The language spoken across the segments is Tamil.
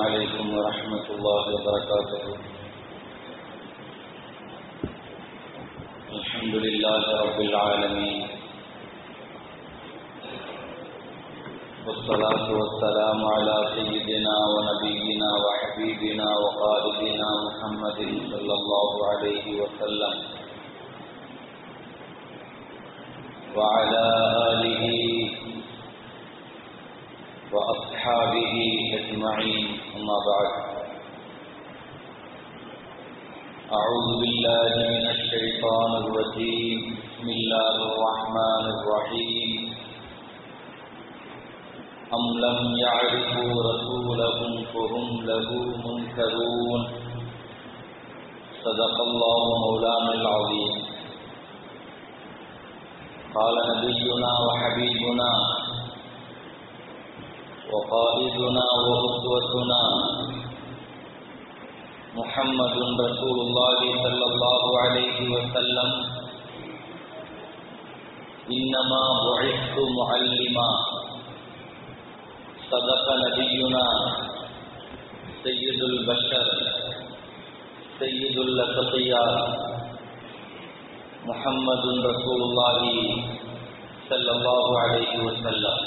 عليكم ورحمة الله وبركاته. الحمد لله رب العالمين، والصلاة والسلام على سيدنا ونبينا وحبيبنا وقائدنا محمد صلى الله عليه وسلم وعلى آله وأصحابه أجمعين، أما بعد. أعوذ بالله من الشيطان الرجيم. بسم الله الرحمن الرحيم. أم لم يعرفوا رسولهم فهم له منكرون. صدق الله مولانا العظيم. قال نبينا وحبيبنا وقائدنا وأسوتنا محمد رسول الله صلى الله عليه وسلم: إنما بعثت معلما. صدق نبينا سيد البشر سيد الأتقياء محمد رسول الله صلى الله عليه وسلم.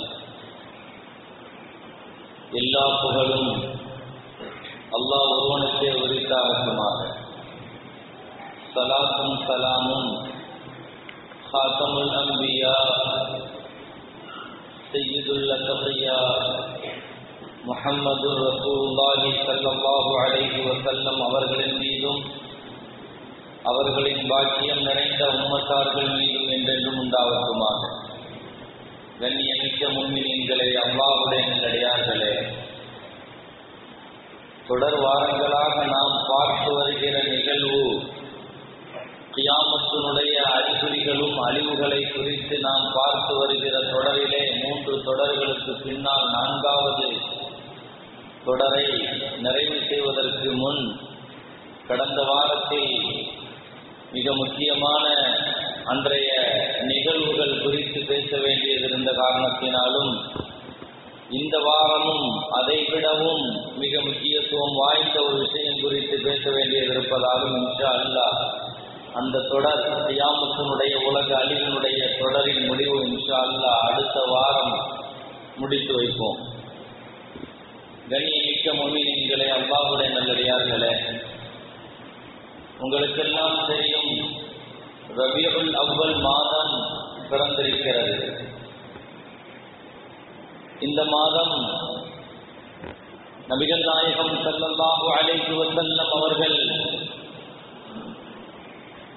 எல்லா புகழும் அல்லாஹ் ஒருவனுக்கே உரித்தாகட்டுமாக. ஸலாத்தும் ஸலாமும் ஹாத்தமுல் அன்பியா சய்யிதுல் அத்கியா முஹம்மது ரசூலுல்லாஹி ஸல்லல்லாஹு அலைஹி வஸல்லம் அவர்களின் மீதும் அவர்களின் பாக்கியம் நிறைந்த உம்மத்தார்கள் மீதும் என்றென்றும் உண்டாகட்டுமாக. கண்ணியமிக்க முஃமினீன்களே, அல்லாஹ்வுடைய நல்லடியார்களே, தொடர் வாரங்களாக நாம் பார்த்து வருகிற நிகழ்வு கியாமத்தினுடைய அறிகுறிகளும் அழிவுகளை குறித்து நாம் பார்த்து வருகிற தொடரிலே 3 தொடர்களுக்கு பின்னால் 4வது தொடரை நிறைவு செய்வதற்கு முன் கடந்த வாரத்தில் மிக முக்கியமான அன்றைய நிகழ்வுகள் குறித்து பேச வேண்டியதிருந்த காரணத்தினாலும் இந்த வாரமும் அதைவிடவும் மிக முக்கியத்துவம் வாய்ந்த ஒரு விஷயம் குறித்து பேச வேண்டியதிருப்பதாலும் இன்ஷா அல்லாஹ் அந்த தொடர் கியாமத்தினுடைய உலக அழிவினுடைய தொடரின் முடிவு இன்ஷா அல்லாஹ் அடுத்த வாரம் முடித்து வைப்போம். கண்ணியமிக்க முஃமினீன்களே, அல்லாஹ்வுடைய நல்லடியார்களே, உங்களுக்கெல்லாம் தெரியும், ரபியுல் அவ்வல் மாதம் பிறந்திருக்கிறது. இந்த மாதம் நபிகள் நாயகம் ஸல்லல்லாஹு அலைஹி வஸல்லம் அவர்கள்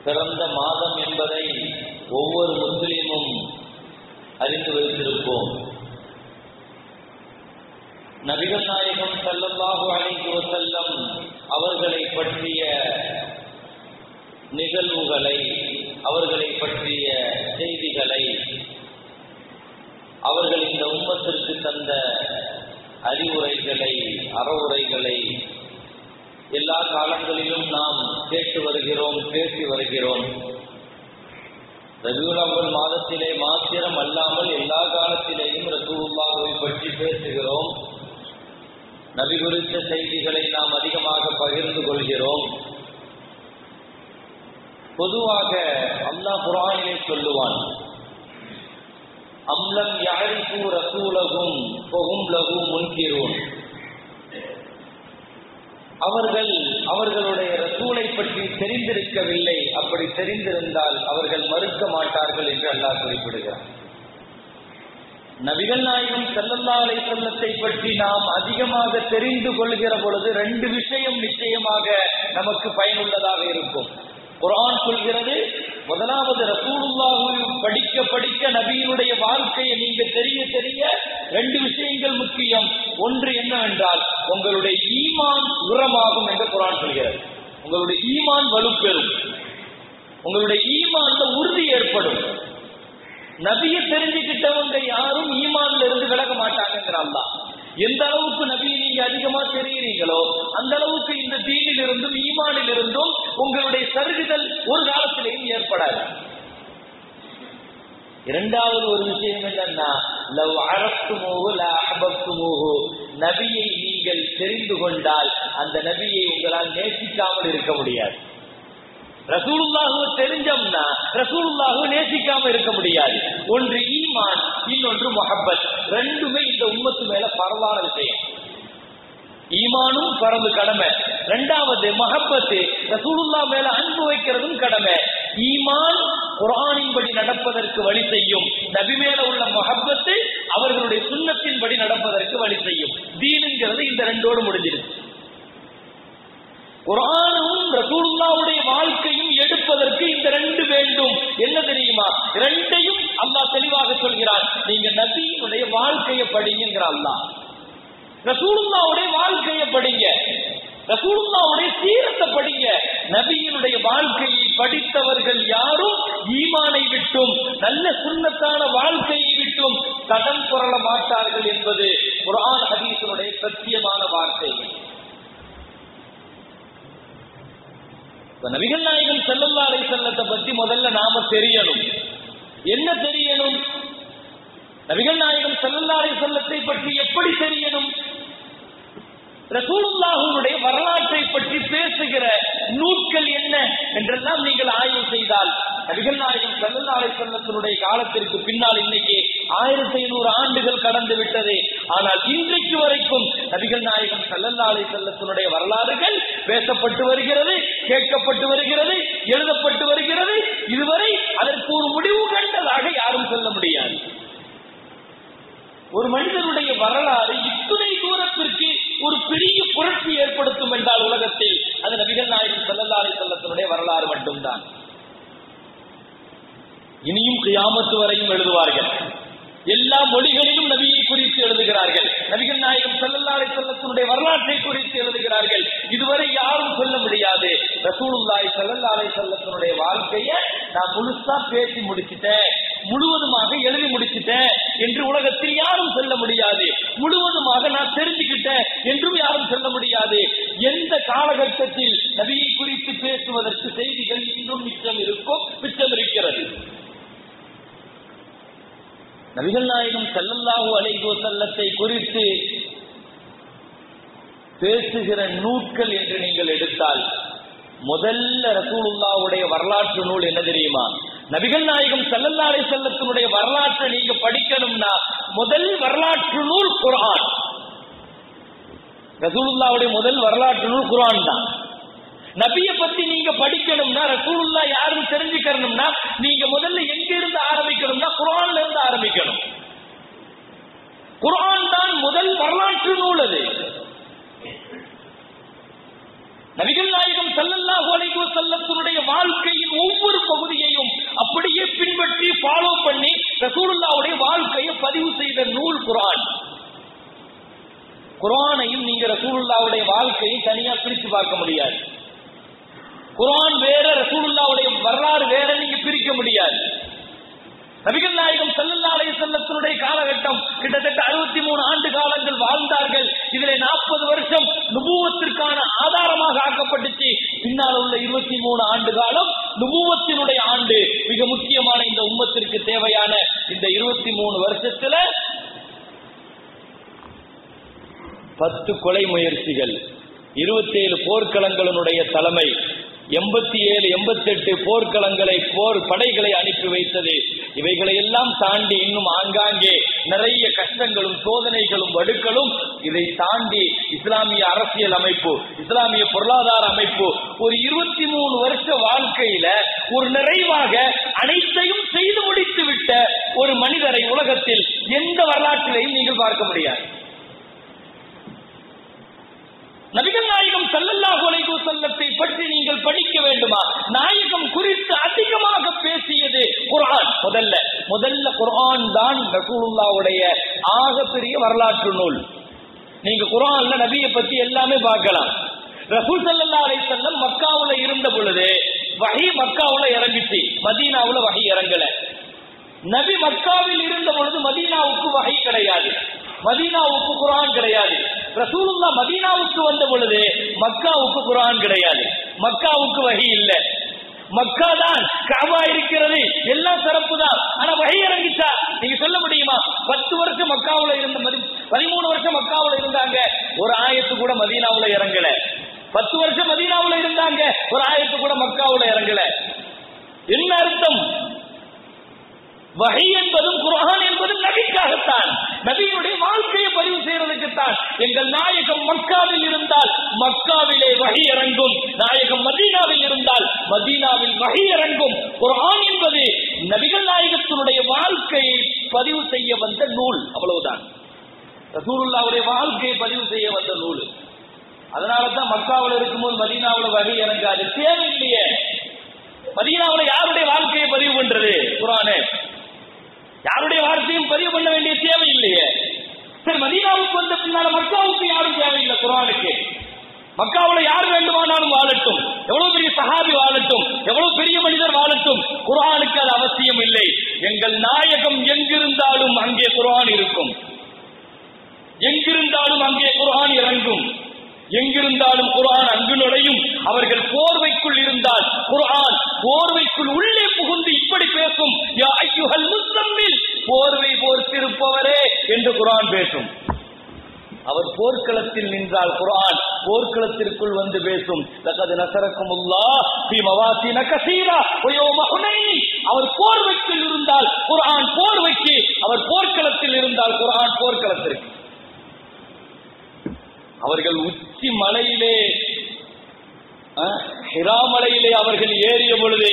பிறந்த மாதம் என்பதை ஒவ்வொரு முஸ்லிமும் அறிந்து வைத்திருப்போம். நபிகள் நாயகம் ஸல்லல்லாஹு அலைஹி வஸல்லம் அவர்களை பற்றிய நிகழ்வுகளை, அவர்களை பற்றிய செய்திகளை, அவர்கள் இந்த உம்மத்திற்கு தந்த அறிவுரைகளை, அறவுரைகளை எல்லா காலங்களிலும் நாம் கேட்டு வருகிறோம், பேசி வருகிறோம். ரபியுல் அவ்வல் மாதத்திலே மாத்திரம் அல்லாமல் எல்லா காலத்திலேயும் ரசூலுல்லாஹை பற்றி பேசுகிறோம். நபி குறித்த செய்திகளை நாம் அதிகமாக பகிர்ந்து கொள்கிறோம். பொதுவாக அல்லாஹ் குர்ஆனிலே சொல்லுவான், அம்லம் யஅரிஃபு ரசூலஹும் ஃபஹும் லஹு முன்கிரூன். அவர்கள் அவர்களுடைய ரசூலை பற்றி தெரிந்திருக்கவில்லை, அப்படி தெரிந்திருந்தால் அவர்கள் மறுக்க மாட்டார்கள் என்று அல்லாஹ் குறிப்பிடுகிறார். நபிகள் நாயகம் ஸல்லல்லாஹு அலைஹி வஸல்லத்தை பற்றி நாம் அதிகமாக தெரிந்து கொள்கிற பொழுது 2 விஷயம் நிச்சயமாக நமக்கு பயனுள்ளதாக இருக்கும். குர்ஆன் சொல்கிறது, முதலாவது ரசூலுல்லாஹை படிக்க படிக்க நபியினுடைய வாழ்க்கையை நீங்க தெரிய 2 விஷயங்கள் முக்கியம். ஒன்று என்னவென்றால், உங்களுடைய ஈமான் உரமாகும் என்று குர்ஆன் சொல்கிறது. உங்களுடைய ஈமான் வலுப்பெறும், உங்களுடைய ஈமான்ல உறுதி ஏற்படும். நபியை தெரிஞ்சுக்கிட்டவங்க யாரும் ஈமான்ல இருந்து விலக மாட்டாங்க. அல்லாஹ் எந்த அளவுக்கு நபியை நீங்க அதிகமா தெரியுறீங்களோ அந்த அளவுக்கு இந்த தீனில் இருந்தும் ஈமானில் இருந்தும் உங்களுடைய சருகுதல் ஒரு காலத்திலேயும் ஏற்படாது. இரண்டாவது ஒரு விஷயம் என்னன்னா, லவ் அரஃப்துமூஹு லா அஹ்பப்துமூஹு, நபியை நீங்க நீங்கள் தெரிந்து கொண்டால் அந்த நபியை உங்களால் நேசிக்காமல் இருக்க முடியாது. ரசூலுல்லாஹ்வை தெரிஞ்சோம்னா ரசூலுல்லாஹ்வை நேசிக்காம இருக்க முடியாது. ஒன்று ஈமான், இன்னொன்று முஹப்பத். ரெண்டுமே இந்த உம்மத்து மேல பரவான விஷயம். ஈமானும் பரந்து கடமை. இரண்டாவது முஹப்பத், ரசூலுல்லாஹ் மேல அன்பு வைக்கிறதும் கடமை. ஈமான் குர்ஆனின்படி நடப்பதற்கு வழி செய்யும். நபி மேல உள்ள முஹப்பத் அவர்களுடைய சுன்னத்தின்படி நடப்பதற்கு வழி செய்யும். தீனுங்கிறது இந்த ரெண்டோடு முடிஞ்சிருச்சு. குர்ஆனும் ரசூலுல்லாஹ்வுடைய வாழ்க்கையும் எடுப்பதற்கு இந்த ரெண்டு வேண்டும். என்ன தெரியுமா? ரெண்டையும் அல்லாஹ் தெளிவாக சொல்கிறான். நீங்க நபியினுடைய வாழ்க்கையை படிங்கிற அல்லாஹ், ரசூலுல்லாஹ்வுடைய வாழ்க்கையை படிங்க, ரசூலுல்லாஹ்வுடைய சீரத்தை படிங்க. நபியினுடைய வாழ்க்கையை படித்தவர்கள் யாரும் ஈமானை விட்டும் நல்ல சுன்னத்தான வாழ்க்கையை விட்டும் தடம் புரள மாட்டார்கள் என்பது குர்ஆன் ஹதீஸினுடைய சத்தியமான வார்த்தை. நபிகள் நாயகம் ஸல்லல்லாஹு அலைஹி வஸல்லத்தை பத்தி முதல்ல நாம தெரியணும். என்ன தெரியணும்? நபிகள் நாயகம் ஸல்லல்லாஹு அலைஹி வஸல்லத்தை பற்றி எப்படி தெரியணும்? ரசூலுல்லாஹ்வுடைய வரலாற்றை பற்றி பேசுகிற நூல்கள் என்ன என்றெல்லாம் நீங்கள் ஆய்வு செய்தால், நபிகள் நாயகம் ஸல்லல்லாஹு அலைஹி வஸல்லத்தினுடைய காலத்திற்கு பின்னால் இன்னைக்கு 1500 ஆண்டுகள் கடந்து விட்டது. ஆனால் இன்றைக்கு வரைக்கும் நபிகள் நாயகம் ஸல்லல்லாஹு அலைஹி வஸல்லத்தினுடைய வரலாறுகள் பேசப்பட்டு வருகிறது, கேட்கப்பட்டு வருகிறது, எழுதப்பட்டு வருகிறது. இதுவரை அதற்கு ஒரு முடிவு கண்டதாக யாரும் சொல்ல முடியாது. ஒரு மனிதனுடைய வரலாறு இத்துணை தூரத்திற்கு ஒரு பெரிய புரட்சி ஏற்படுத்தும் என்றால் உலகத்தில் அது நபிகள் நாயகம் ஸல்லல்லாஹு அலைஹி வஸல்லத்தினுடைய வரலாறு மட்டும்தான். இனியும் கியாமத்து வரையும் எழுதுவார்கள். எல்லா மொழிகளிலும் நபியை குறித்து எழுதுகிறார்கள். நபிகள் நாயகம் ஸல்லல்லாஹு அலைஹி வஸல்லத்தினுடைய வரலாற்றை குறித்து எழுதுகிறார்கள். இதுவரை யாரும் சொல்ல முடியாது ரசூலுல்லாஹி ஸல்லல்லாஹு அலைஹி வஸல்லத்தினுடைய வாழ்க்கையை நான் முழுசா பேசி முடிச்சிட்டேன், முழுவதுமாக எழுதி முடிச்சிட்டேன் என்று உலகத்தில் யாரும் சொல்ல முடியாது. முழுவதுமாக நான் தெரிஞ்சுக்கிட்டேன் என்றும் யாரும் சொல்ல முடியாது. எந்த காலகட்டத்தில் நபியை குறித்து பேசுவதற்கு செய்திகள் இன்னும் மிச்சம் இருக்கிறது. நபிகள் நாயகம் ஸல்லல்லாஹு அலைஹி வஸல்லத்தை குறித்து பேசுகிற நூல்கள் என்று நீங்கள் எடுத்தால் முதல்ல ரசூலுல்லாஹ்வுடைய வரலாற்று நூல் என்ன தெரியுமா? நபிகள் நாயகம் ஸல்லல்லாஹு அலைஹி வஸல்லத்தினுடைய வரலாற்றை நீங்க படிக்கணும்னா முதல் வரலாற்று நூல் குர்ஆன். ரசூலுல்லாஹ்வுடைய முதல் வரலாற்று நூல் குர்ஆன் தான். நபியை பத்தி நீங்க படிக்கணும்னா, ரசூலுல்லாஹ் யாருன்னு தெரிஞ்சுக்கணும்னா நீங்க முதல்ல எங்க இருந்து ஆரம்பிக்கணும்னா குர்ஆன்ல இருந்து ஆரம்பிக்கணும். குர்ஆன் தான் முதல் வரலாற்று நூல். அது நபிகள் நாயகம் ஸல்லல்லாஹு அலைஹி வஸல்லத்தினுடைய வாழ்க்கையின் ஒவ்வொரு பகுதியையும் அப்படியே பின்பற்றி ஃபாலோ பண்ணி ரசூலுல்லாஹ்வுடைய வாழ்க்கையை பதிவு செய்த நூல் குர்ஆன். குர்ஆனையும் நீங்க ரசூலுல்லாஹ்வுடைய வாழ்க்கையை தனியா பிரித்து பார்க்க முடியாது. குர்ஆன் வேற, ரசூலுல்லாஹ்வுடைய வரலாறு வேற, நீங்க பிரிக்க முடியாது. நபிகள் நாயகம் ஸல்லல்லாஹு அலைஹி வஸல்லத்தினுடைய காலகட்டம் கிட்டத்தட்ட 63 ஆண்டு காலங்கள் வாழ்ந்தார்கள். இதிலே 40 வருஷம் நுபுவத்திற்கான ஆதாரமாக ஆக்கப்பட்டுச்சு. பின்னால் உள்ள 23 ஆண்டு காலம் நுபுவத்தினுடைய ஆண்டு. மிக முக்கியமான இந்த உம்மத்திற்கு தேவையான இந்த 23 வருஷத்துல 10 கொலை முயற்சிகள், 27 போர்க்களங்களுடைய தலைமை, 87 88 போர்க்களங்களை படைகளை அனுப்பி வைத்தது. இவைகளை எல்லாம் தாண்டி இன்னும் ஆங்காங்கே நிறைய கஷ்டங்களும் சோதனைகளும் வடுக்களும். இதை தாண்டி இஸ்லாமிய அரசியல் அமைப்பு, இஸ்லாமிய பொருளாதார அமைப்பு, ஒரு 23 வருஷ வாழ்க்கையில ஒரு நிறைவாக அனைத்தையும் செய்து முடித்து விட்ட ஒரு மனிதரை உலகத்தில் எந்த வரலாற்றிலையும் நீங்கள் பார்க்க முடியாது. நபிகள் நாயகம் ஸல்லல்லாஹு அலைஹி வஸல்லத்தை பற்றி நீங்கள் படிக்க வேண்டுமா? நாயகம் குறித்து அதிகமாக பேசியது குர்ஆன். முதல்ல குர்ஆன் தான் ரசூலுல்லாஹ்வுடைய ஆகப்பெரிய வரலாற்று நூல். நீங்க குர்ஆன்ல நபியை பத்தி எல்லாமே பார்க்கலாம். ரசூல் ஸல்லல்லாஹு அலைஹி வஸல்லம் மக்காவுல இருந்த பொழுது வஹி மக்காவுல இறங்கிச்சு, மதீனாவுல வஹி இறங்கல. நபி மக்காவில் இருந்த பொழுது மதீனாவுக்கு வஹி கிடையாது, மதீனாவுக்கு குர்ஆன் கிடையாது. ரசூலுல்லாஹ் மதீனாவுக்கு வந்த பொழுது மக்காவுக்கு குர்ஆன் கிடையாது, மக்காவுக்கு வஹி இல்ல. மக்கா தான், கஅபா இருக்கிறது, எல்லாம் சிறப்பு தான். ஆனா வஹி இறங்கிச்சா நீங்க சொல்ல முடியுமா? 10 வருஷம் மக்காவுல இருந்த 13 வருஷம் மக்காவுல இருந்தாங்க. ஒரு ஆயத்து என்ன அர்த்தம்? வஹி என்பதும் குர்ஆன் என்பதும் நபிக்காகத்தான், நபியுடைய வாழ்க்கையை பதிவு செய்யறதுக்குத்தான். எங்கள் நாயகம் மக்காவில் இருந்தால் மக்காவிலே வஹி இறங்கும், நாயகம் மதீனாவில் இருந்தால் மதீனாவில் வஹி இறங்கும். குர்ஆன் என்பது நபிகள் நாயகத்தினுடைய வாழ்க்கையை பதிவு செய்ய வந்த நூல், அவ்வளவுதான். ரசூலுல்லாஹ்வுடைய வாழ்க்கையை பதிவு செய்ய வந்த நூல். அதனாலதான் மக்காவில் இருக்கும்போது மதீனாவில் வஹி இறங்காது, தேவையில்லையே. மதீனாவில் யாருடைய வாழ்க்கையை பதிவு பண்றது? குர்ஆனே யாருடைய வார்த்தையும் பதிவு பண்ண வேண்டிய தேவை இல்லையே. சரி, மதீனாவுக்கு வந்த பின்னால மக்காவுக்கு யாரும் தேவையில்லை. குர்ஆனுக்கு மக்காவுல யார் வேண்டுமானாலும் வாழட்டும், எவ்வளவு பெரிய சஹாபி வாழட்டும், எவ்வளவு பெரிய மனிதர் வாழட்டும், குர்ஆனுக்கு அது அவசியம் இல்லை. எங்கள் நாயகம் எங்கிருந்தாலும் அங்கே குர்ஆன் இருக்கும், எங்கிருந்தாலும் அங்கே குர்ஆன் இறங்கும், எங்கிருந்தாலும் குர்ஆன் அங்கு நுழையும். அவர்கள் போர்வைக்குள் இருந்தால் குர்ஆன் போர்வைக்குள் உள்ளே புகுந்து இப்படி பேசும், யா அய்யுஹல் முஸம்மில், போர்வை போர்த்திருப்பவரே என்று குர்ஆன் பேசும். அவர் போர்க்களத்தில் நின்றால் குர்ஆன் போர்க்களத்திற்குள் வந்து பேசும். லகத் நஸரக்குமுல்லாஹ் ஃபீ மவாத்தின கஸீரா வ யௌம ஹுனைன். அவர் போர்வைக்குள் இருந்தால் குர்ஆன் போர்வைக்கு, அவர் போர்க்களத்தில் இருந்தால் குர்ஆன் போர்க்களத்திற்கு. அவர்கள் உச்சி மலையிலே, ஹிரா மலையிலே அவர்கள் ஏறிய பொழுது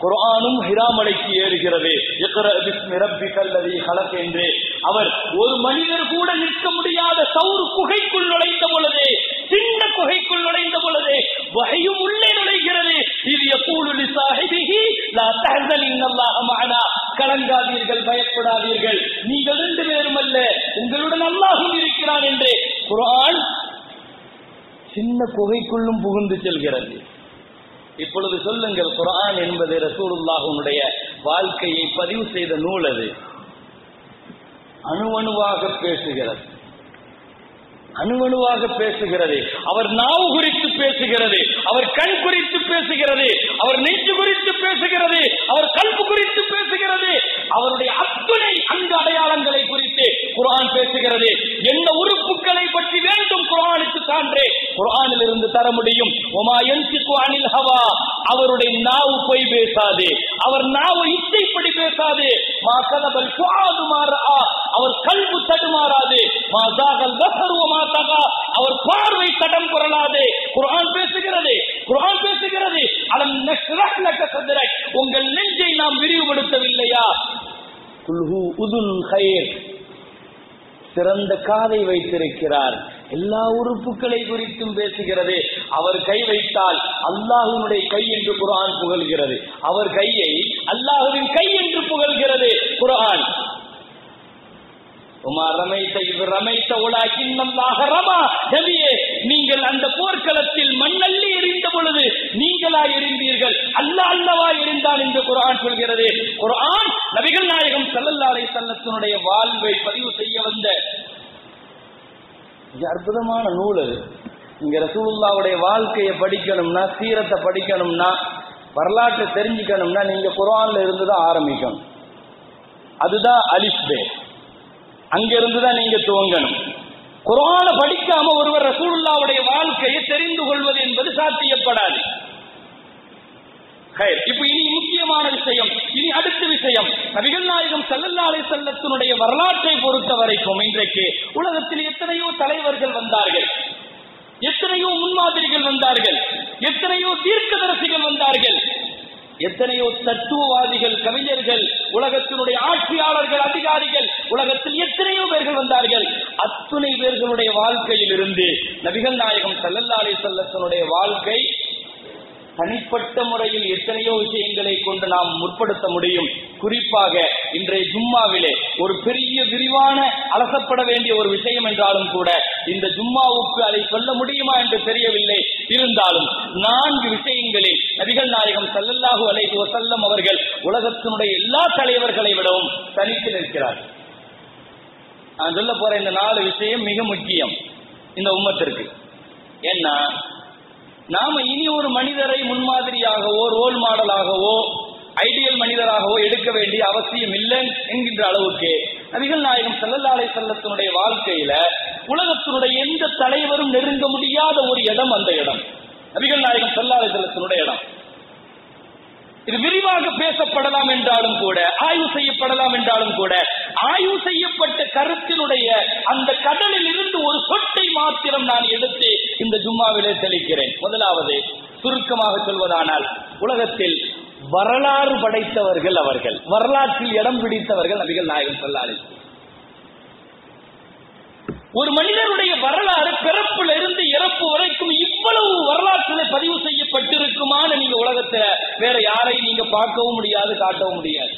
குர்ஆனும் ஹிரா மலைக்கு ஏறுகிறது. இக்ரா பிஸ்மி ரப்பிக்கல் லதீ ஹலக் என்று அவர் ஒரு மனிதர் கூட நிற்க முடியாத சௌர் குகைக்குள் நுழைந்த பொழுது, சின்ன குகைக்குள் நுழைந்த பொழுது வஹியும் உள்ளே நுழைகிறது. இது யகூலு லிசாஹிபிஹி லா தஹ்சன் இன்னல்லாஹ மஅனா, கலங்காதீர்கள், பயப்படாதீர்கள், நீங்கள் ரெண்டு பேரும் அல்ல, உங்களுடன் அல்லாஹ்வும் இருக்கிறான் என்று குர்ஆன் சின்ன குகைக்குள்ளும் புகுந்து செல்கிறது. இப்பொழுது சொல்லுங்கள், குர்ஆன் என்பது ரசூலுல்லாஹ்வுடைய வாழ்க்கையை பதிவு செய்த நூல். அது அணுவணுவாக பேசுகிறது, அணுவணுவாக பேசுகிறது. அவர் நாவு குறித்து பேசுகிறது, அவர் கண் குறித்து பேசுகிறது, அவர் நெஞ்சு குறித்து பேசுகிறது, அவர் கல்பு குறித்து பேசுகிறது, அவருடைய அத்துணை அங்க அடையாளங்களை குறித்து குர்ஆன் பேசுகிறது. என்ன உறுப்புகளை பற்றி வேண்டும் குர்ஆனுக்கு சான்றே குர்ஆனில் இருந்து தர முடியும். வமா யன்திகு அனில் ஹவா, அவருடைய நாவு பொய் பேசாது, அவர் நாவு இச்சைப்படி பேசாது. மா கதபல் ஃபுஆது மா ரஆ, அவர் கல்பு தடுமாறாது. மா ஸாகல் பஸரு வமா தகா, அவர் பார்வை தடம் புரளாது. குர்ஆன் பேசுகிறது, குர்ஆன் பேசுகிறது. அலம் நஷ்ரஹ் லக ஸத்ரக், உங்கள் நெஞ்சை நாம் விரிவுபடுத்தவில்லையா? குல்ஹு உதுன் கைர், சிறந்த காதை வைத்திருக்கிறார். எல்லா உறுப்புகளை குறித்தும் பேசுகிறது. அவர் கை வைத்தால் அல்லாஹ்வினுடைய கை என்று குர்ஆன் புகழ்கிறது. அவர் கையை அல்லாஹ்வின் கை என்று புகழ்கிறது குர்ஆன். நீங்கள் அந்த போர்க்களத்தில் மண்ணள்ளி எறிந்த பொழுது நீங்களா எறிந்தீர்கள், அல்லாஹ் அல்லவா எறிந்தான் என்று குர்ஆன் சொல்கிறது. குர்ஆன் நபிகள் நாயகம் ஸல்லல்லாஹு அலைஹி வஸல்லத்தினுடைய வாழ்வை பதிவு செய்ய வந்த அற்புதமான நூல் அது. நீங்க ரசூலுல்லாஹ்வுடைய வாழ்க்கையை படிக்கணும்னா, சீரத்தை படிக்கணும்னா, வரலாற்றை தெரிஞ்சுக்கணும்னா நீங்க குர்ஆன்ல இருந்து தான் ஆரம்பிக்கணும். அதுதான் அலிஃப் பே, அங்கிருந்துதான் நீங்க துவங்கணும். குர்ஆனை படிக்காம ஒருவர் ரசூலுல்லாஹ்வுடைய வாழ்க்கையை தெரிந்து கொள்வது என்பது சாத்தியப்படாது. இப்ப இனி முக்கியமான விஷயம், இனி அடுத்த விஷயம், நபிகள் நாயகம் ஸல்லல்லாஹு அலைஹி வஸல்லத்தினுடைய வரலாற்றை பொறுத்த வரைக்கும் இன்றைக்கு உலகத்தில் எத்தனையோ தலைவர்கள் வந்தார்கள், எத்தனையோ முன்மாதிரிகள் வந்தார்கள், எத்தனையோ தீர்க்கதரிசிகள் வந்தார்கள், எத்தனையோ தத்துவவாதிகள், கவிஞர்கள், உலகத்தினுடைய ஆட்சியாளர்கள், அதிகாரிகள், உலகத்தில் எத்தனையோ பேர்கள் வந்தார்கள். அத்துணை பேர்களுடைய வாழ்க்கையில் இருந்து நபிகள் நாயகம் ஸல்லல்லாஹு அலைஹி வஸல்லத்தினுடைய வாழ்க்கை தனிப்பட்ட முறையில் எத்தனையோ விஷயங்களை கொண்டு நாம் முற்படுத்த முடியும். குறிப்பாக இன்றைய ஜும்மாவிலே ஒரு பெரிய விரிவான அலசப்பட வேண்டிய ஒரு விஷயம் என்றாலும் கூட இந்த ஜும்மாவுக்கு அதை சொல்ல முடியுமா என்று தெரியவில்லை. இருந்தாலும் 4 விஷயங்களில் நபிகள் நாயகம் ஸல்லல்லாஹு அலைஹி வஸல்லம் அவர்கள் உலகத்தினுடைய எல்லா தலைவர்களை விடவும் தனித்து நிற்கிறார். நான் சொல்ல போற இந்த 4 விஷயம் மிக முக்கியம் இந்த உம்மத்திற்கு. ஏன்னா நாம இனி ஒரு மனிதரை முன்மாதிரியாகவோ ரோல் மாடலாகவோ ஐடியல் மனிதராகவோ எடுக்க வேண்டிய அவசியம் இல்லை என்கின்ற அளவுக்கு நபிகள் நாயகம் ஸல்லல்லாஹு அலைஹி வஸல்லத்தினுடைய வாழ்க்கையில உலகத்தினுடைய எந்த தலைவரும் நெருங்க முடியாத ஒரு இடம் அந்த இடம் நபிகள் நாயகம் ஸல்லல்லாஹு அலைஹி வஸல்லத்தினுடைய இடம். இது விரிவாக பேசப்படலாம் என்றாலும் கூட, ஆய்வு செய்யப்படலாம் என்றாலும் கூட, ஆய்வு செய்யப்பட்ட கருத்தினுடைய அந்த கடலில் இருந்து ஒரு சொட்டை மாத்திரம் நான் எடுத்து இந்த ஜும்மாவிலே தெளிக்கிறேன். முதலாவது, சுருக்கமாக சொல்வதானால், உலகத்தில் வரலாறு படைத்தவர்கள் அவர்கள், வரலாற்றில் இடம் பிடித்தவர்கள் நபிகள் நாயகம் ஸல்லல்லாஹு அலைஹி வஸல்லம். ஒரு மனிதனுடைய வரலாறு பிறப்பில் இருந்து இறப்பு வரைக்கும் இவ்வளவு வரலாற்றில் பதிவு செய்யப்பட்டிருக்குமான்னு நீங்க உலகத்துல வேற யாரையும் நீங்க பார்க்கவும் முடியாது, காட்டவும் முடியாது.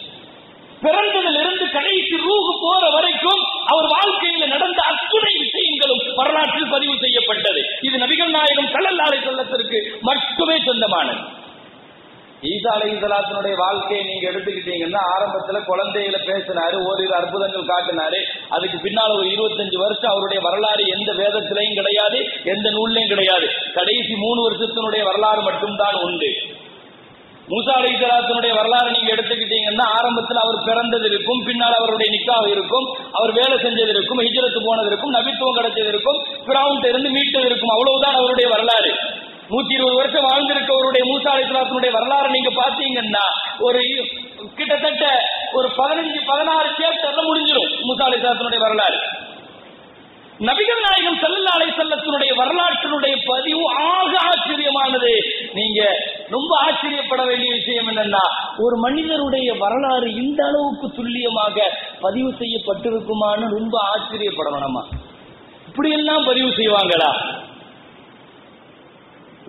பிறந்ததிலிருந்து கடைசி ரூஹு போற வரைக்கும் அவர் வாழ்க்கையில் நடந்த அத்துணை விஷயங்களும் வரலாற்றில் பதிவு செய்யப்பட்டது. இது நபிகள் நாயகம் ஸல்லல்லாஹு அலைஹி வஸல்லத்திற்கு மட்டுமே சொந்தமானது. ஈசா அலைஹிஸ்ஸலாத்தினுடைய வாழ்க்கையை நீங்க எடுத்துக்கிட்டீங்கன்னா, ஆரம்பத்துல குழந்தைகளை பேசினாரு, ஓரிரு அற்புதங்கள் காட்டினாரு. அதுக்கு பின்னால் ஒரு 25 வருஷம் அவருடைய வரலாறு எந்த வேதத்திலையும் கிடையாது, எந்த நூல்லையும் கிடையாது. கடைசி 3 வருஷத்தினுடைய வரலாறு மட்டும்தான் உண்டு. மூசா அலைஹிஸ்ஸலாத்தினுடைய வரலாறு நீங்க எடுத்துக்கிட்டீங்கன்னா, ஆரம்பத்தில் அவர் பிறந்தது இருக்கும், பின்னால் அவருடைய நிக்காஹ் இருக்கும், அவர் வேலை செஞ்சது இருக்கும், ஹிஜ்ரத் போனது இருக்கும், நபித்துவம் கிடைச்சது இருக்கும், ஃபிரௌன்ட்ட இருந்து மீட்டது இருக்கும். அவ்வளவுதான் அவருடைய வரலாறு. 120 வருஷம் வாழ்ந்திருக்கவருடைய மூசா அலைஹிஸ்ஸலாத்தினுடைய வரலாறு நீங்க பாத்தீங்கன்னா, ஒரு கிட்டத்தட்ட ஒரு 15-16 சேப்டர்ல முடிஞ்சிடும் மூசா அலைஹிஸ்ஸலாத்தினுடைய வரலாறு. நபிகள் நாயகம் ஸல்லல்லாஹு அலைஹி வஸல்லத்தினுடைய வரலாற்றினுடைய பதிவு ஆக ஆச்சரியமானது. நீங்க ரொம்ப ஆச்சரியப்பட வேண்டிய விஷயம் என்னன்னா, ஒரு மனிதருடைய வரலாறு இந்த அளவுக்கு துல்லியமாக பதிவு செய்யப்பட்டிருக்குமான்னு ரொம்ப ஆச்சரியப்படணும். நம்ம இப்படி எல்லாம் பதிவு செய்வாங்களா?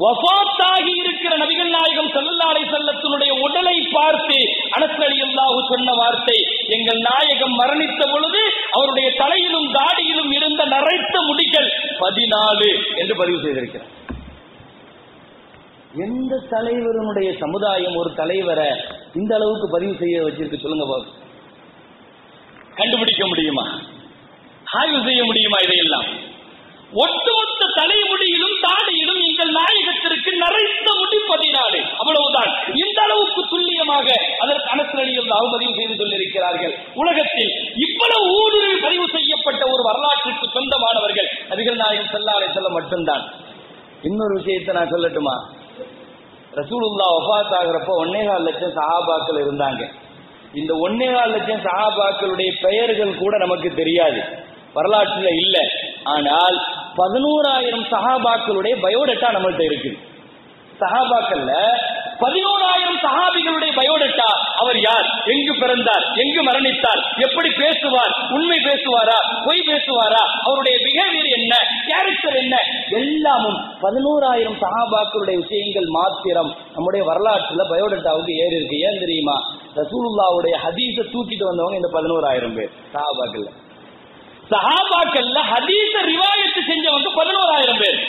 வஃபாத்தாகி இருக்கிற நபிகள் நாயகம் ஸல்லல்லாஹு அலைஹி வஸல்லத்தினுடைய உடலை பார்த்து அனஸ் ரலியல்லாஹு சொன்ன வார்த்தை, எங்கள் நாயகம் மரணித்த பொழுது அவருடைய தலையிலும் தாடியிலும் இருந்த நரைத்த முடிகள் 14 என்று பதிவு செய்திருக்கிறார். எந்த தலைவருடைய சமுதாயம் ஒரு தலைவரை இந்த அளவுக்கு பதிவு செய்ய வச்சிருக்கு சொல்லுங்க பாரு. கண்டுபிடிக்க முடியுமா? ஆய்வு செய்ய முடியுமா? இதையெல்லாம் ஒட்டுமொத்த தலைமுடியிலும் தாடியிலும் எங்கள் நாயகத்திற்கு நரைத்த முடி 14, அவ்வளவுதான். இந்த அளவுக்கு துல்லியமாக அதற்கு அனஸ் ரலியல்லாஹு பதிவு செய்து சொல்லியிருக்கிறார்கள். உலகத்தில் இவ்வளவு ஊடுருவி பதிவு செய்யப்பட்ட ஒரு வரலாற்றுக்கு சொந்தமானவர்கள் நபிகள் நாயகம் ஸல்லல்லாஹு அலைஹி வஸல்லம் மட்டும்தான். இன்னொரு விஷயத்தை நான் சொல்லட்டுமா? ரசூலுல்லாஹ் வஃபாத் ஆகிறப்ப 1.25 லட்சம் சஹாபாக்கள் இருந்தாங்க. இந்த 1.25 லட்சம் சஹாபாக்களுடைய பெயர்கள் கூட நமக்கு தெரியாது, வரலாற்றுல இல்ல. ஆனால் 11,000 சஹாபாக்களுடைய பயோடேட்டா நம்மள்ட்ட இருக்கு. சஹாபாக்கள்ல 11,000 சஹாபிகளுடைய பயோடேட்டா. அவர் யார், எங்கு பிறந்தார், எங்கு மரணித்தார், எப்படி பேசுவார், உண்மை பேசுவாரா, பொய் பேசுவாரா, அவருடைய பிஹேவியர் என்ன, கேரக்டர் என்ன, எல்லாமும் 11,000 சஹாபாக்களுடைய விஷயங்கள் மாத்திரம் நம்முடைய வரலாற்றுல பயோடேட்டாவுக்கு ஏறி இருக்கு. ஏன் தெரியுமா? ரசூலுல்லாஹ்வுடைய ஹதீஸை தூக்கிட்டு வந்தவங்க இந்த 11,000 பேர் சஹாபாக்கள்ல. சஹாபாக்கள்ல ஹதீஸ ரிவாயத்து செஞ்சவங்க 11,000 பேர்.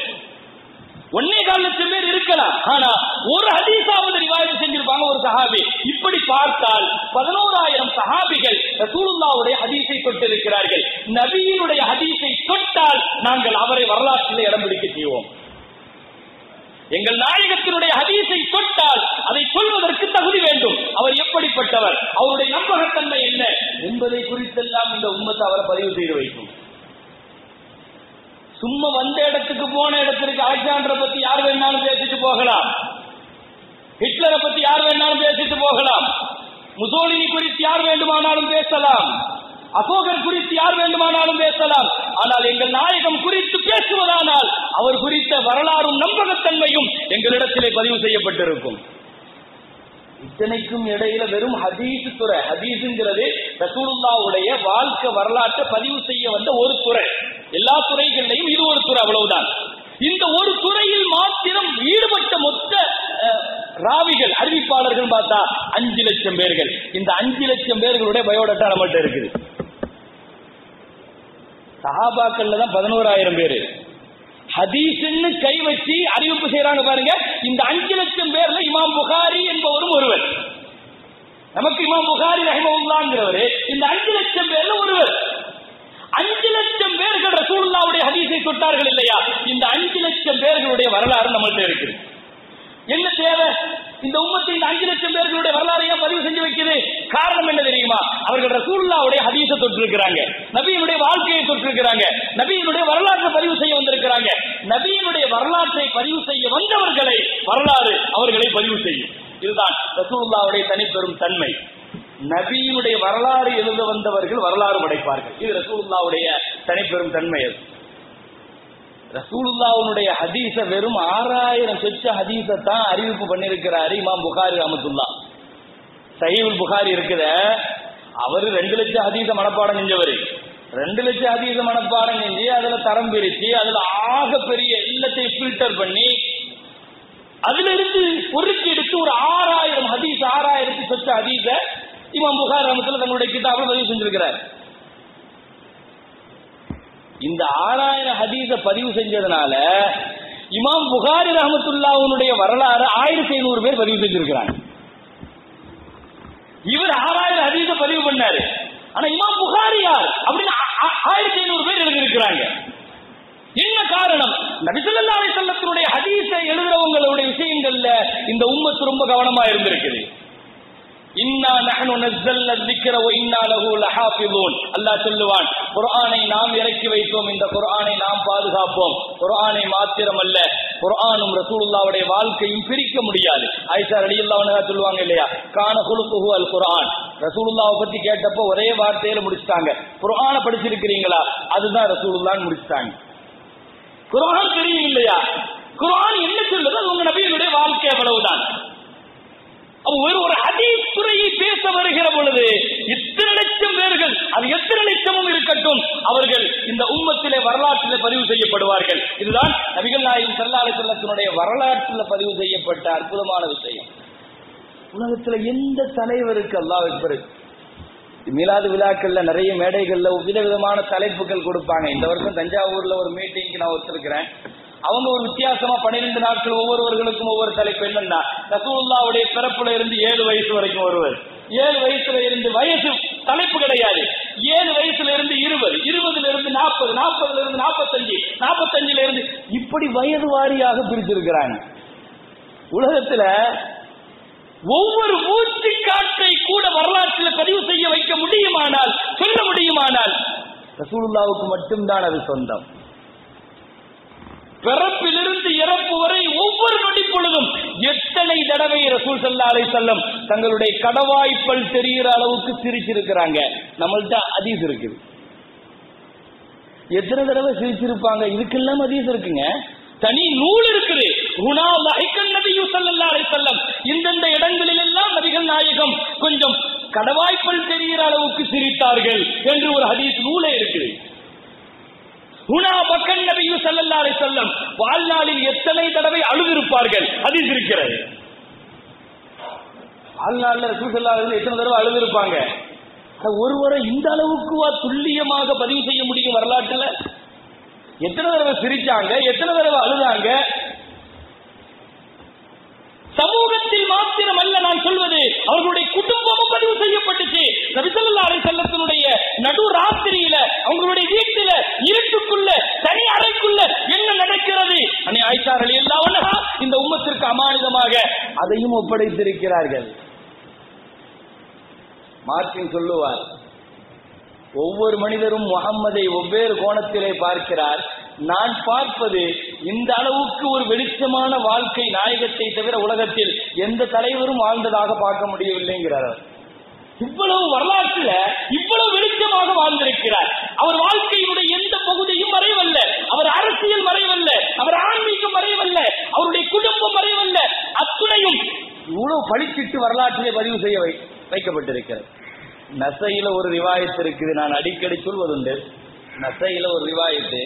1.25 லட்சம் பேர் இருக்கலாம், ஆனா ஒரு ஹதீஸாவது ரிவாயத்து செஞ்சிருப்பாங்க ஒரு சஹாபி. இப்படி பார்த்தால் 11,000 சஹாபிகள் ரசூலுல்லாஹ்வுடைய ஹதீஸை தொட்டிருக்கிறார்கள். நபியினுடைய ஹதீஸை தொட்டால் நாங்கள் அவரை வரலாற்றில் இடம் பிடிக்க செய்வோம். எங்கள் நாயகத்தினுடைய ஹதீஸை தொட்டால் அதை சொல்வதற்கு தகுதி வேண்டும். அவர் எப்படிப்பட்டவர், அவருடைய நம்பகத்தன்மை என்ன என்பதை குறித்தெல்லாம் இந்த உம்மத்தை அவரை பதிவு செய்து வைக்கும். சும்மா வந்த இடத்துக்கு போன இடத்திற்கு அலெக்சாண்டரை பத்தி யார் வேணாலும் பேசிட்டு போகலாம், ஹிட்லரை பத்தி யார் வேணாலும் பேசிட்டு போகலாம், முசோலினி குறித்து யார் வேண்டுமானாலும் பேசலாம், அசோகர் குறித்து யார் வேண்டுமானாலும் பேசலாம். ஆனால் எங்கள் நாயகம் குறித்து பேசுவதானால் அவர் குறித்த வரலாறும் நம்பகத்தன்மையும் எங்களிடத்திலே பதிவு செய்யப்பட்டிருக்கும். இத்தனைக்கும் இடையில வெறும் ஹதீஸ் துறை, ஹதீஸ்ங்கிறது ரசூலுல்லாஹ்வுடைய வாழ்க்கை வரலாற்றை பதிவு செய்ய வந்த ஒரு துறை. எல்லா துறைகளிலையும் இது ஒரு துறை, அவ்வளவுதான். இந்த ஒரு துறையில் மாத்திரம் ஈடுபட்ட மொத்த ராவிகள், அறிவிப்பாளர்கள் பார்த்தா 5 லட்சம் பேர்கள். இந்த 5 லட்சம் பேர்களுடைய பயோடேட்டா நம்மகிட்ட இருக்குது. சஹாபாக்கள்ல தான் 11,000 பேரு. ஹதீஸ்ன்னு கை வச்சு அறிவிப்பு செய்யறாங்க பாருங்க. இந்த 5 லட்சம் பேர்ல இமாம் புகாரி என்பவரும் ஒருவர். நமக்கு இமாம் புகாரி ரஹிமஹுல்லாஹ்ங்கிறவரு இந்த 5 லட்சம் பேர்ல ஒருவர். 5 லட்சம் பேர்கள் ரசூலுல்லாஹ்வுடைய ஹதீஸை தொட்டார்கள் இல்லையா? இந்த 5 லட்சம் பேர்களுடைய வரலாறு நம்மள்ட்ட இருக்குது. என்ன தேவை? இந்த உம்மத்தை இந்த 5 லட்சம் பேர்களுடைய வரலாறு ஏன் பதிவு செஞ்சு வைக்குது? காரணம் என்ன தெரியுமா? அவர்கள் ரசூலுல்லாஹ்வுடைய ஹதீஸை தொட்டிருக்கிறாங்க, நபியினுடைய வாழ்க்கையை தொட்டிருக்கிறாங்க, நபியினுடைய வரலாற்றை பதிவு செய்ய வந்திருக்கிறாங்க. நபியினுடைய வரலாற்றை பதிவு செய்ய வந்தவர்களை வரலாறு அவர்களை பதிவு செய்யும். இதுதான் ரசூலுல்லாஹ்வுடைய தனிப்பெரும் தன்மை. நபியினுடைய வரலாறு எழுத வந்தவர்கள் வரலாறு படைப்பார்கள். இது ரசூலுல்லாஹ்வுடைய தனிப்பெரும் தன்மை. அது ரசூலுல்லாஹ்வுடைய ஹதீஸ வெறும் 6000 சொச்ச ஹதீஸை தான் அறிவிப்பு பண்ணியிருக்கிறாரு இமாம் புகாரி ரஹ்மத்துல்லாஹ். சஹீஹுல் புகாரி இருக்குத, அவரு 2 லட்சம் ஹதீஸ மனப்பாடம் செஞ்சவர். 2 லட்சம் ஹதீஸ மனப்பாடம் செஞ்சு அதுல தரம் பிரிச்சு அதுல ஆக பெரிய எல்லாத்தையும் ஃபில்டர் பண்ணி அதுல இருந்து பொறுக்கி எடுத்து ஒரு 6000 ஹதீஸ் 6000 சொச்ச ஹதீஸ இமாம் புகாரி ரஹ்மத்துல்லாஹ் தங்களுடைய கிதாபுல பதிவு செஞ்சிருக்கிறார். இந்த 6000 ஹதீஸ பதிவு செஞ்சதுனால இமாம் புகாரி ரஹ்மத்துல்லாஹ்வுடைய வரலாறு 1500 பேர் பதிவு செஞ்சிருக்கிறாங்க. இவர் 6000 ஹதீஸ பதிவு பண்ணாரு. ஆனா இமாம் புகாரி யார் அப்படின்னு 1500 பேர் எழுதியிருக்கிறாங்க. என்ன காரணம்? நபி ஸல்லல்லாஹு அலைஹி வஸல்லத்துடைய ஹதீஸை எழுதுறவங்களுடைய விஷயங்கள்ல இந்த உம்மத்து ரொம்ப கவனமா இருந்திருக்குது. இன்னா நஹ்னு நஸல்னா ذிக்ர வ இன்னா லஹு லஹாஃபிஸூன். அல்லாஹ் சொல்லுவான், குர்ஆனை நாம் இறக்கி வைத்தோம், இந்த குர்ஆனை நாம் பாதுகாப்போம். குர்ஆனை மாத்திரமல்ல, குர்ஆனும் ரசூலுல்லாஹ்வுடைய வாழ்க்கையும் பிரிக்க முடியாது. ஆயிஷா ரலியல்லாஹு அன்ஹா சொல்லுவாங்க இல்லையா, கான குலுகுஹு அல் குர்ஆன். ரசூலுல்லாஹ்வை பத்தி கேட்டப்போ ஒரே வார்த்தையில முடிச்சிட்டாங்க, குர்ஆனை படிச்சிருக்கிறீங்களா, அதுதான் ரசூலுல்லாஹ்னு முடிச்சிட்டாங்க. குர்ஆன் தெரியும் இல்லையா, குர்ஆன் என்ன சொல்லுது, அது உங்க நபியினுடைய வாழ்க்கை அவ்வளவுதான். ஒரு ஹதீஸ் துறையை பேச வருகிற பொழுது இத்தனை லட்சம் பேர்கள், அது எத்தனை லட்சமும் இருக்கட்டும், அவர்கள் இந்த உம்மத்திலே வரலாற்றிலே பதிவு செய்யப்படுவார்கள். இதுதான் நபிகள் நாயகம் ஸல்லல்லாஹு அலைஹி வஸல்லத்தினுடைய வரலாற்றில் பதிவு செய்யப்பட்ட அற்புதமான விஷயம். உலகத்துல எந்த தலைவருக்கு அல்லாஹ் அக்பர் மீலாது விழாக்கள்ல நிறைய மேடைகள்ல விதவிதமான தலைப்புகள் கொடுப்பாங்க. இந்த வருஷம் தஞ்சாவூர்ல ஒரு மீட்டிங்க்கு நான் ஒத்துருக்கிறேன். அவங்க ஒரு வித்தியாசமா 12 நாட்கள் ஒவ்வொருவர்களுக்கும் ஒவ்வொரு தலைப்பு. என்னன்னா, ரசூலுல்லாஹ்வுடைய பிறப்புல இருந்து 7 வயசு வரைக்கும் ஒருவர், 7 வயசுல இருந்து வயசு தலைப்பு கிடையாது, 7 வயசுல இருந்து 20, 20ல இருந்து 40, 40ல இருந்து 45, 45ல இருந்து இப்படி வயது வாரியாக பிரிச்சிருக்கிறாங்க. உலகத்துல ஒவ்வொரு மூச்சு காற்றை கூட வரலாற்றில் பதிவு செய்ய வைக்க முடியுமானால், சொல்ல முடியுமானால், ரசூலுல்லாஹ்வுக்கு மட்டும்தான் அது சொந்தம். பிறப்பிலிருந்து இறப்பு வரை ஒவ்வொரு நொடி பொழுதும் எத்தனை தடவை ரசூல் ஸல்லல்லாஹு அலைஹி வஸல்லம் தங்களுடைய கடவாய்ப்பல் தெரிகிற அளவுக்கு சிரிச்சிருக்கிறாங்க. நம்மள்ட்ட ஹதீஸ் இருக்குது, எத்தனை தடவை சிரிச்சிருப்பாங்க, இதுக்கெல்லாம் ஹதீஸ் இருக்குங்க, தனி நூல் இருக்குது. ஹுனா லஹிகன் நபியு ஸல்லல்லாஹு அலைஹி வஸல்லம், இந்தந்த இடங்களில் எல்லாம் நபிகள் நாயகம் கொஞ்சம் கடவாய்ப்பல் தெரிகிற அளவுக்கு சிரித்தார்கள் என்று ஒரு ஹதீஸ் நூலே இருக்குது. ஹுனா பக்கன் நபியு ஸல்லல்லாஹு அலைஹி வஸல்லம், வாழ்நாளில் எத்தனை தடவை அழுதிருப்பார்கள் ஹதீஸ் இருக்கிறது. வாழ்நாளில் ரசூல் ஸல்லல்லாஹு அலைஹி வஸல்லம் எத்தனை தடவை அழுதிருப்பாங்க, ஒருவரை இந்த அளவுக்கு துல்லியமாக பதிவு செய்ய முடியும் வரலாற்றுல. எத்தனை தடவை சிரிச்சாங்க, எத்தனை தடவை அழுதாங்க. சமூகத்தில் மாத்திரமல்ல நான் சொல்வது, அவர்களுடைய குடும்பமும் பதிவு செய்யப்பட்டுச்சு. நபி ஸல்லல்லாஹு அலைஹி வஸல்லத்தினுடைய நடு ராத்திரியில அவங்களுடைய வீட்டில இருட்டுக்குள்ள தனி அறைக்குள்ள என்ன நடக்கிறது, அன்னை ஆயிஷா ரலியல்லாஹு அன்ஹா இந்த உம்மத்திற்கு அமானிதமாக அதையும் ஒப்படைத்திருக்கிறார்கள். மார்ட்டின் சொல்லுவார், ஒவ்வொரு மனிதரும் முஹம்மதை வெவ்வேறு கோணத்திலே பார்க்கிறார். நான் பார்ப்பது இந்த அளவுக்கு ஒரு வெளிச்சமான வாழ்க்கை நாயகத்தை தவிர உலகத்தில் எந்த தலைவரும் வாழ்ந்ததாக பார்க்க முடியவில்லைங்கிறார். இவ்வளவு வரலாற்றுல இவ்வளவு வெளிச்சமாக வாழ்ந்திருக்கிறார். அவர் வாழ்க்கையினுடைய எந்த பகுதியும் மறைவல்ல, அவர் அரசியல் மறைவல்ல, அவர் ஆன்மீகம் மறைவல்ல, அவருடைய குடும்பம் மறைவல்ல, அத்துணையும் இவ்வளவு பழிச்சிட்டு வரலாற்றிலே பதிவு செய்ய வைக்கப்பட்டிருக்கிறது. நசையில ஒரு ரிவாயத்து இருக்குது, நான் அடிக்கடி சொல்வதுண்டு. நசையில ஒரு ரிவாயத்து,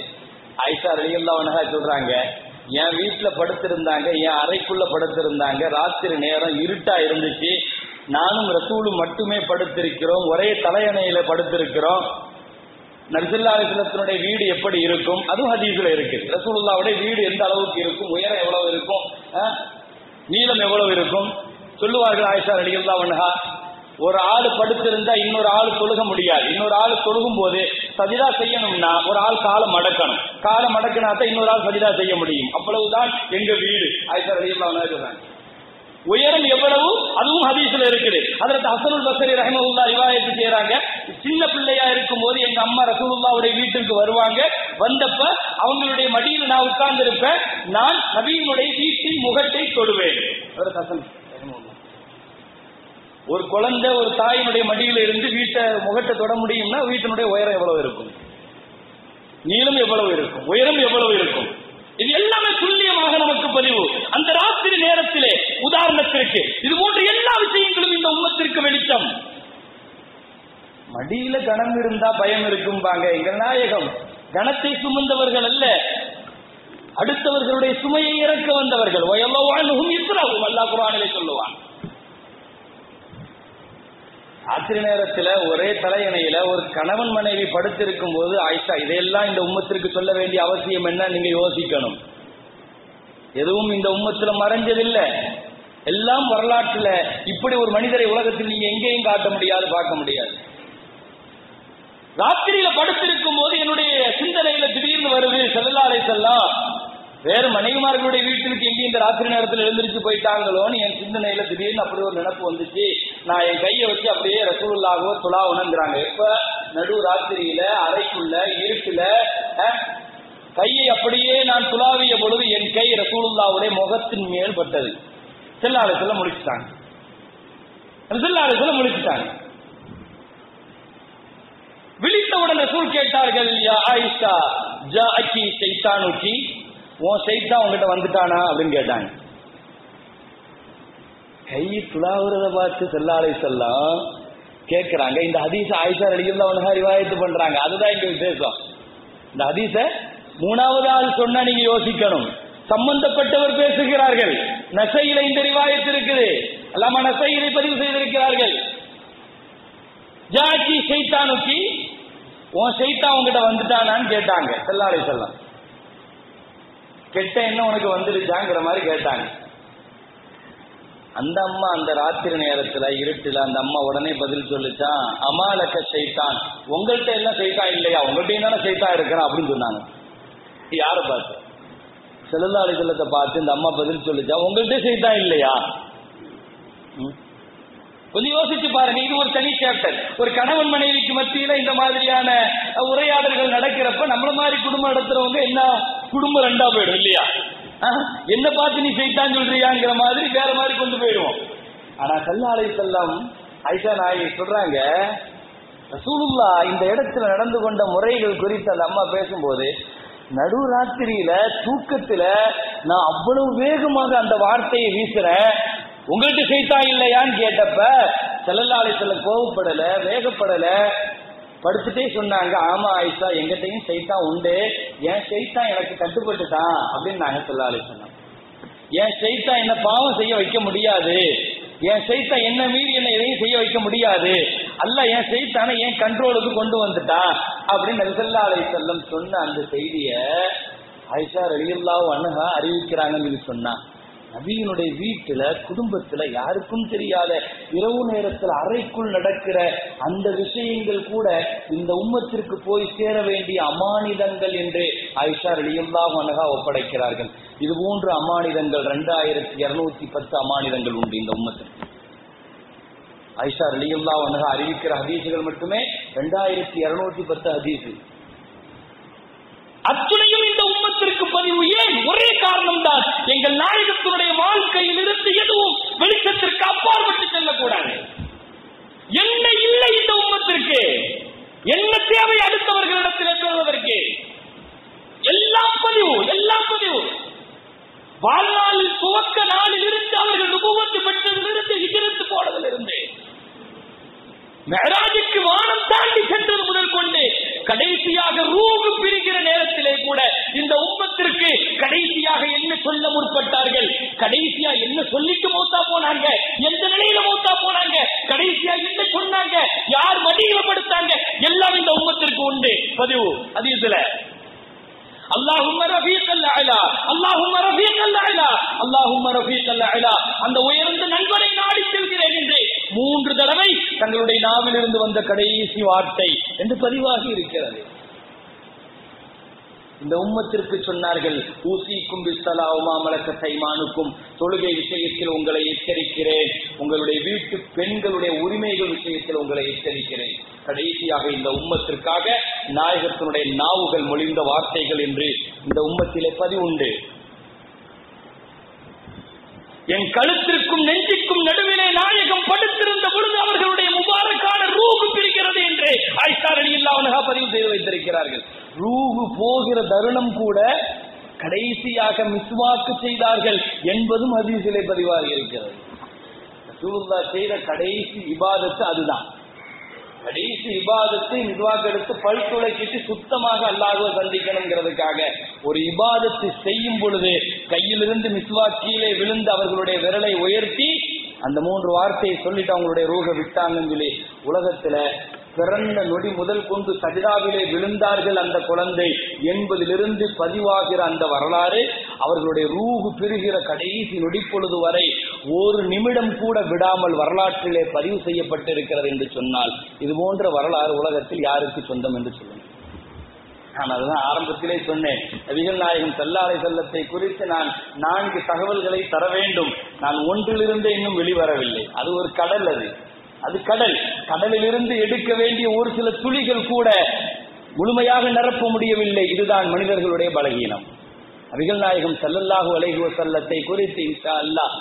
ஆயிஷா ரலியல்லாஹு அன்ஹா சொல்றாங்க, என் வீட்டுல படுத்திருந்தாங்க, என் அறைக்குள்ள படுத்திருந்தாங்க, ராத்திரி நேரம் இருட்டா இருந்துச்சு, நானும் ரசூலும் மட்டுமே படுத்திருக்கிறோம், ஒரே தலையணையில படுத்திருக்கிறோம். நபி ஸல்லல்லாஹு அலைஹி வஸல்லத்தினுடைய வீடு எப்படி இருக்கும், அதுவும் ஹதீஸ்ல இருக்கு. ரசூலுல்லாஹ்வுடைய வீடு எந்த அளவுக்கு இருக்கும், உயரம் எவ்வளவு இருக்கும், நீளம் எவ்வளவு இருக்கும் சொல்லுவார்கள் ஆயிஷா ரலியல்லாஹு அன்ஹா. ஒரு ஆள் படுத்திருந்தா இன்னொரு ஆள் தொழுக முடியாது. இன்னொரு ஆள் தொழுகும் போது சஜிதா செய்யணும்னா ஒரு ஆள் காலை மடக்கணும், காலை மடக்கினா தான் இன்னொரு ஆள் சஜிதா செய்ய முடியும். அவ்வளவுதான் எங்க வீடு. ஆயிஷா ரலியல்லாஹு அன்ஹா சொல்றாங்க. உயரம் எவ்வளவு அதுவும் ஹதீஸ்ல இருக்குது. ஹஜ்ரத் ஹஸனுல் பஸ்ரி ரஹிமஹுல்லாஹ் ரிவாயத் செய்றாங்க, சின்ன பிள்ளையா இருக்கும் போது எங்க அம்மா ரசூலுல்லாஹ்வுடைய வீட்டுக்கு வருவாங்க. வந்தப்ப அவங்களுடைய மடியில் நான் உட்கார்ந்து இருப்பேன், நான் நபியினுடைய வீட்டின் முகத்தை தொடுவேன். ஹஜ்ரத் ஹஸன் ரஹிமஹுல்லாஹ் ஒரு குழந்தை ஒரு தாயினுடைய மடியில இருந்து வீட்டை முகத்தை தொட முடியும்னா வீட்டினுடைய உயரம் எவ்வளவு இருக்கும், நீளம் எவ்வளவு இருக்கும், உயரம் எவ்வளவு இருக்கும், இது எல்லாமே துல்லியமாக நமக்கு பதிவு. அந்த ராத்திரி நேரத்திலே உதாரணத்திற்கு இது போன்ற எல்லா விஷயங்களும் இந்த உம்மத்திற்கு வெளிச்சம். மடியில கணம் இருந்தா பயம் இருக்கும்பாங்க. எங்கள் நாயகம் கணத்தை சுமந்தவர்கள் அல்ல, அடுத்தவர்களுடைய சுமையை இறக்க வந்தவர்கள். அல்லாஹ் குர்ஆனிலே சொல்லுவான். ராத்திரி நேரத்தில் ஒரே தலையணையில ஒரு கணவன் மனைவி படுத்திருக்கும் போது ஆயிஷா, இதையெல்லாம் இந்த உம்மத்திற்கு சொல்ல வேண்டிய அவசியம் என்ன நீங்க யோசிக்கணும். எதுவும் இந்த உம்மத்துல மறைஞ்சதில்லை, எல்லாம் வரலாற்றுல. இப்படி ஒரு மனிதரை உலகத்தில் நீங்க எங்கேயும் காட்ட முடியாது, பார்க்க முடியாது. ராத்திரியில படுத்திருக்கும் போது என்னுடைய சிந்தனையில திடீர்னு வருது, ஸல்லல்லாஹு அலைஹி வஸல்லம் வேறு மனைவிமார்களுடைய வீட்டுக்கு எங்கேயும் இந்த ராத்திரி நேரத்தில் எழுந்திருச்சு போயிட்டாங்களோன்னு என் சிந்தனையில திடீர்னு அப்படி ஒரு நினைப்பு வந்துச்சு. நான் என் கையை வச்சு அப்படியே ரசூலுல்லாஹ்வோ துலாவுனங்கிறாங்க. இப்ப நடு ராத்திரியில அறைக்குள்ள இருட்டுல கையை அப்படியே நான் துலாவிய பொழுது என் கை ரசூலுல்லாஹ்வுடைய முகத்தின் மேல் பட்டது. ஸல்லல்லாஹு அலைஹி வஸல்லம் முடிச்சுட்டாங்க. ஸல்லல்லாஹு அலைஹி வஸல்லம் முடிச்சுட்டாங்க. விழித்தவுடன் ரசூல் கேட்டார்கள், யா ஆயிஷா ஜாஅகி ஷைத்தானுகி, உன் ஷைத்தான் உங்ககிட்ட வந்துட்டானா அப்படின்னு கேட்டாங்க. கை துளாவுறத பார்த்து ஸல்லல்லாஹு அலைஹி வஸல்லம் கேட்கிறாங்க. இந்த ஹதீஸ ஆயிஷா ரலியல்லாஹு அன்ஹா ரிவாயத் பண்றாங்க. அதுதான் இங்க விசேஷம். இந்த ஹதீஸ மூணாவது ஆள் சொன்னா நீங்க யோசிக்கணும், சம்பந்தப்பட்டவர் பேசுகிறார்கள். நசையில இந்த ரிவாயத் இருக்குது, அல்லாமா நசையிலை பதிவு செய்திருக்கிறார்கள். ஜாக்கி ஷைத்தானுக்கு, உன் ஷைத்தான் உங்ககிட்ட வந்துட்டானான்னு கேட்டாங்க ஸல்லல்லாஹு அலைஹி வஸல்லம். கெட்ட என்ன உனக்கு வந்துருச்சாங்கிற மாதிரி கேட்டாங்க. அந்த அம்மா அந்த ராத்திரி நேரத்துல இருட்டுல அந்த அம்மா உடனே பதில் சொல்லிச்சான், அமாலக்க ஷைத்தான், உங்கள்கிட்ட எல்லாம் ஷைத்தான் இல்லையா, உங்கள்கிட்ட தானே ஷைத்தான் இருக்கிறான் அப்படின்னு சொன்னாங்க. யாரை பார்த்து? ஸல்லல்லாஹு அலைஹி வஸல்லத்தை பார்த்து இந்த அம்மா பதில் சொல்லிச்சா, உங்கள்கிட்ட ஷைத்தான் இல்லையா? கொஞ்சம் யோசிச்சு பாருங்க. இது ஒரு தனி சாப்டர். ஒரு கணவன் மனைவிக்கு மத்தியில இந்த மாதிரியான உரையாடல்கள் நடக்கிறப்ப நம்மள மாதிரி குடும்பம் நடத்துறவங்க என்ன குடும்பம் ரெண்டா போயிடும் இல்லையா? என்ன பார்த்து நீ ஷைத்தான் சொல்றியாங்கிற மாதிரி வேற மாதிரி கொண்டு போயிடுவோம். ஆனா ஸல்லல்லாஹு அலைஹி வஸல்லம் ஆயிஷா நாயகி சொல்றாங்க, ரசூலுல்லாஹ் இந்த இடத்துல நடந்து கொண்ட முறைகள் குறித்து அந்த அம்மா பேசும்போது, நடு ராத்திரியில தூக்கத்துல நான் அவ்வளவு வேகமாக அந்த வார்த்தையை வீசுறேன், உங்கள்கிட்ட ஷைத்தான் இல்லையான்னு கேட்டப்ப ஸல்லல்லாஹு அலைஹி வஸல்லம் கோபப்படல, வேகப்படல, படுத்துட்டே சொன்னாங்க, ஆமா ஆயிஷா எங்கிட்டையும் ஷைத்தான் உண்டு, என் ஷைத்தான் எனக்கு கட்டுப்பட்டுட்டான் அப்படின்னு நாங்க ஸல்லல்லாஹு அலைஹி வஸல்லம். என் ஷைத்தான் என்ன பாவம் செய்ய வைக்க முடியாது, என் ஷைத்தான் என்ன மீறி என்ன எதையும் செய்ய வைக்க முடியாது, அல்லாஹ் என் ஷைத்தானை என் கண்ட்ரோலுக்கு கொண்டு வந்துட்டான் அப்படின்னு நபி ஸல்லல்லாஹு அலைஹி வஸல்லம் சொன்ன அந்த செய்திய ஆயிஷா ரலியல்லாஹு அன்ஹா அறிவிக்கிறாங்கன்னு சொன்னா, நபியினுடைய வீட்டுல குடும்பத்துல யாருக்கும் தெரியாத இரவு நேரத்தில் அறைக்குள் நடக்கிற அந்த விஷயங்கள் கூட இந்த உம்மத்திற்கு போய் சேர வேண்டிய அமானிதங்கள் என்று ஆயிஷா ரலியல்லாஹு அன்ஹா ஒப்படைக்கிறார்கள். இது போன்ற அமானிதங்கள் 2210 அமானிதங்கள் உண்டு இந்த உம்மத்திற்கு. ஆயிஷா ரலியல்லாஹு அன்ஹா அறிவிக்கிற ஹதீசுகள் மட்டுமே 2210 ஹதீஸ். அத்துணையும் இந்த உம்மத்திற்கு பதிவு. ஏன்? ஒரே காரணம் தான், எங்கள் நாயகத்தினுடைய வாழ்க்கையில் இருந்து எதுவும் வெளிச்சத்திற்கு அப்பாற்பட்டு செல்லக்கூடாது. என்ன இல்லை இந்த உம்மத்திற்கு, என்ன தேவை அடுத்தவர்களிடத்தில் பெறுவதற்கு, எல்லாம் பதிவு, எல்லாம் பதிவு. வாழ்நாளில் துவக்க நாளில் இருந்து அவர்கள் நுபுவத்து பெற்றதிலிருந்து ஹிஜ்ரத் போனதிலிருந்து மெஹராஜுக்கு வானம் தாண்டி சென்றது முதல் கொண்டு கடைசியாக ரூஹ் பிரிகிற நேரத்திலே கூட இந்த உம்மத்திற்கு கடைசியாக என்ன சொல்ல முற்பட்டார்கள், கடைசியா என்ன சொல்லிட்டு மௌத்தா போனாங்க, எந்த நிலையில மௌத்தா போனாங்க, கடைசியா என்ன சொன்னாங்க, யார் மடியில படுத்தாங்க, எல்லாம் இந்த உம்மத்திற்கு உண்டு பதிவு. ஹதீஸ்ல அல்லாஹும்ம ரஃபீக்கல் அலா, அல்லாஹும்ம ரஃபீக்கல் அலா, அல்லாஹும்ம ரஃபீக்கல் அலா, அந்த உயர்ந்த நண்பரை நாடி செல்கிறேன் என்று 3 தடவை தங்களுடைய நாவிலிருந்து வந்த கடைசி வார்த்தை என்று பதிவாகி இருக்கிறது. இந்த உம்மத்திற்கு சொன்னார்கள், ஊசிக்கும் பிஸ்ஸலாவுமா மலக்கத் ஐமானுக்கும், தொழுகை விஷயத்தில் உங்களை எச்சரிக்கிறேன், உங்களுடைய வீட்டு பெண்களுடைய உரிமைகள் விஷயத்தில் உங்களை எச்சரிக்கிறேன். கடைசியாக இந்த உம்மத்திற்காக நாயகத்தினுடைய நாவுகள் மொழிந்த வார்த்தைகள் என்று இந்த உம்மத்திலே பதிவுண்டு. என் கழுத்திற்கும் நெஞ்சுக்கும் நடுவிலே நாயகம் படுத்திருந்த ரூஹு போகிற தருணம் கூட கடைசியாக மிஸ்வாக்கு செய்தார்கள் என்பதும் ஹதீஸிலே பதிவாகி இருக்கிறது. ரசூலுல்லாஹ் செய்த கடைசி இபாதத்து அதுதான். கடைசி இபாதத்தை மிஸ்வாக் எடுத்து பல் துளைக்கிட்டு சுத்தமாக அல்லாஹ்வை சந்திக்கணுங்கிறதுக்காக ஒரு இபாதத்தை செய்யும் பொழுது கையிலிருந்து மிஸ்வாக் கீழே விழுந்து அவர்களுடைய விரலை உயர்த்தி அந்த 3 வார்த்தையை சொல்லிட்டு அவங்களுடைய ரூஹை விட்டாங்கன்னு சொல்லி உலகத்துல பிறந்த நொடி முதல் கொண்டு சஜிதாவிலே விழுந்தார்கள் அந்த குழந்தை என்பதிலிருந்து பதிவாகிற அந்த வரலாறு அவர்களுடைய ரூஹு பிரிகிற கடைசி நொடிப்பொழுது வரை ஒரு நிமிடம் கூட விடாமல் வரலாற்றிலே பதிவு செய்யப்பட்டிருக்கிறது என்று சொன்னால் இது போன்ற வரலாறு உலகத்தில் யாருக்கு சொந்தம் என்று சொல்லுங்கள். நான் அதுதான் ஆரம்பத்திலே சொன்னேன். நபிகள் நாயகம் ஸல்லல்லாஹு அலைஹி வஸல்லத்தை குறித்து நான் 4 தகவல்களை தர வேண்டும். நான் ஒன்றிலிருந்து இன்னும் வெளிவரவில்லை. அது ஒரு கடல், அது கடல். கடலிலிருந்து எடுக்க வேண்டிய ஒரு சில துளிகள் கூட முழுமையாக நிரப்ப முடியவில்லை. இதுதான் மனிதர்களுடைய பலகீனம். நபிகள் நாயகம் ஸல்லல்லாஹு அலைஹி வஸல்லத்தை குறித்து இன்ஷா அல்லாஹ்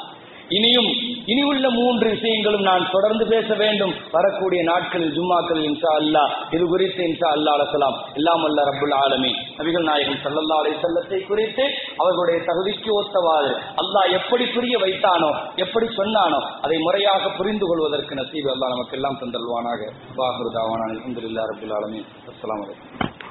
இனி உள்ள 3 விஷயங்களும் நான் தொடர்ந்து பேச வேண்டும். வரக்கூடிய நாட்களில் ஜும்மாக்களில் இன்ஷா அல்லாஹ் இது குறித்து இன்ஷா அல்லாஹ் அலைஹிஸ்ஸலாம் எல்லாம் வல்ல ரப்புல் ஆலமீன் நபிகள் நாயகம் ஸல்லல்லாஹு அலைஹி வஸல்லத்தை குறித்து அவர்களுடைய தகுதிக்கு ஒத்தவாறு அல்லாஹ் எப்படி புரிய வைத்தானோ, எப்படி சொன்னானோ அதை முறையாக புரிந்து கொள்வதற்கு நசீப் அல்லாஹ் நமக்கு எல்லாம் தந்தல்வானாக. வாஹிரு தாவானா அல்ஹம்துலில்லாஹி ரப்பில் ஆலமீன். அஸ்ஸலாமு அலைக்கும்.